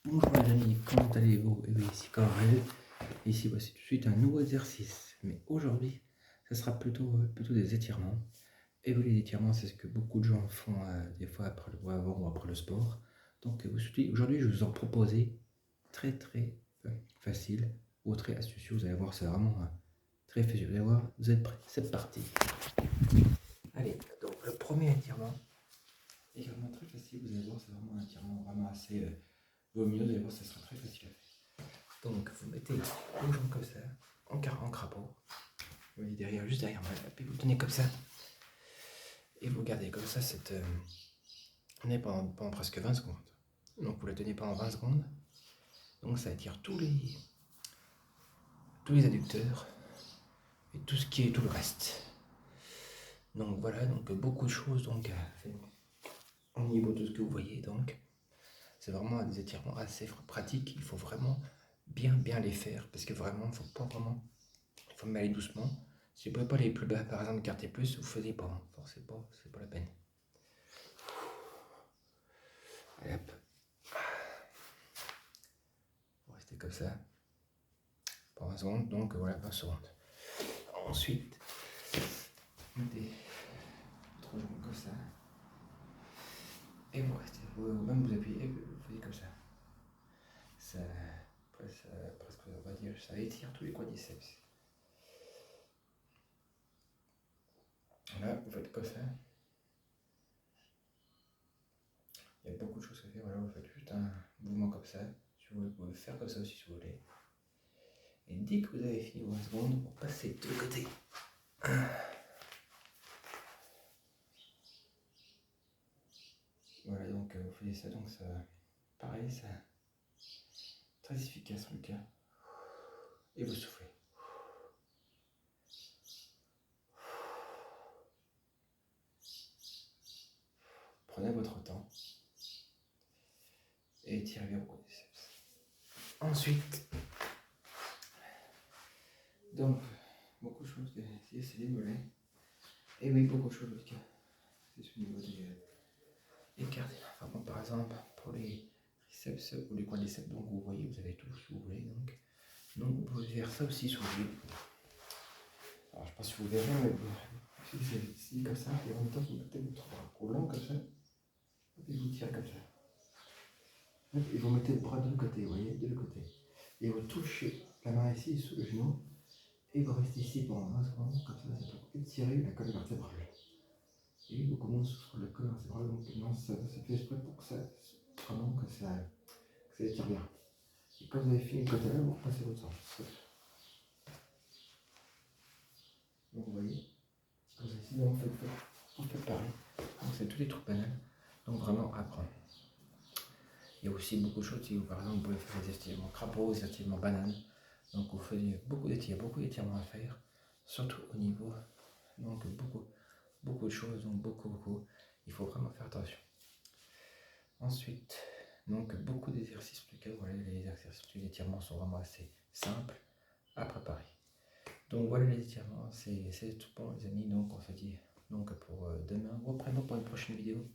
Bonjour les amis, comment allez-vous? Et oui, ici Corel. Ici, voici tout de suite un nouveau exercice. Mais aujourd'hui, ce sera plutôt des étirements. Et oui, les étirements, c'est ce que beaucoup de gens font des fois après avant ou après le sport. Donc aujourd'hui, je vais vous en proposer très facile ou très astucieux. Vous allez voir, c'est vraiment très facile. Vous allez voir, vous êtes prêts? C'est parti. Allez, donc le premier étirement très facile. Vous allez voir, c'est vraiment un étirement vraiment assez volumineux. Vous allez voir, ça sera très facile à faire. Donc vous mettez vos jambes comme ça, en crapaud. Vous voyez derrière, juste derrière moi, puis vous tenez comme ça. Et vous gardez comme ça cette tenez pendant presque 20 secondes. Donc vous la tenez pendant 20 secondes. Donc ça étire tous les adducteurs et tout ce qui est tout le reste. Donc voilà, donc beaucoup de choses donc au niveau de ce que vous voyez. Donc c'est vraiment des étirements assez pratiques. Il faut vraiment bien les faire parce que vraiment il faut même aller doucement. Si vous ne pouvez pas aller plus bas, par exemple, quartier plus, vous ne faisiez pas, hein. Forcez pas, c'est pas la peine. Allez hop. Vous restez comme ça. Pendant 20 secondes, donc voilà, 20 secondes. Ensuite, mettez votre jambe comme ça. Et vous restez, même vous appuyez, et vous faites comme ça. Presque, on va dire, ça étire tous les quadriceps. Là, vous faites comme ça. Il y a beaucoup de choses à faire. Voilà, vous faites juste un mouvement comme ça. Si vous pouvez faire comme ça aussi si vous voulez. Et dès que vous avez fini vos 20 secondes, vous passez de l'autre côté. Voilà, donc vous faites ça, donc ça, pareil, ça, très efficace en tout cas. Et vous soufflez. Prenez votre temps et étirez bien vos quadriceps. Ensuite, donc, beaucoup de choses que c'est les mollets. Et oui, beaucoup de choses en tout cas. C'est au niveau des cartes. Enfin, bon, par exemple, pour les triceps ou les quadriceps, donc vous voyez, vous avez tout si vous voulez. Donc vous pouvez faire ça aussi si vous voulez. Alors, je ne sais pas si vous verrez, mais si c'est ici comme ça, et en même temps, vous mettez votre bras au long comme ça, et vous tirez comme ça. Et vous mettez le bras de l'autre côté, vous voyez, de l'autre côté. Et vous touchez la main ici sous le genou, et vous restez ici pendant 20 secondes, comme ça, c'est pour étirer la colonne vertébrale. Et beaucoup moins souffrent la colonne vertébrale, donc non, ça fait exprès pour que ça, vraiment que ça étire bien. Et quand vous avez fini le côté là, vous repassez votre sens. Donc vous voyez, comme ça ici, on fait pareil. Donc c'est tous les trucs banals, donc vraiment apprendre. Il y a aussi beaucoup de choses, si vous par exemple vous pouvez faire des étirements crapaud, des étirements bananes. Donc vous faites beaucoup d'étirements à faire, surtout au niveau, donc beaucoup de choses, donc beaucoup, il faut vraiment faire attention. Ensuite, donc beaucoup d'exercices, en tout cas, voilà, les exercices, les étirements sont vraiment assez simples à préparer. Donc voilà les étirements, c'est tout bon les amis, donc on se dit donc pour demain ou après-demain pour une prochaine vidéo.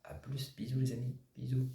A plus, bisous les amis, bisous.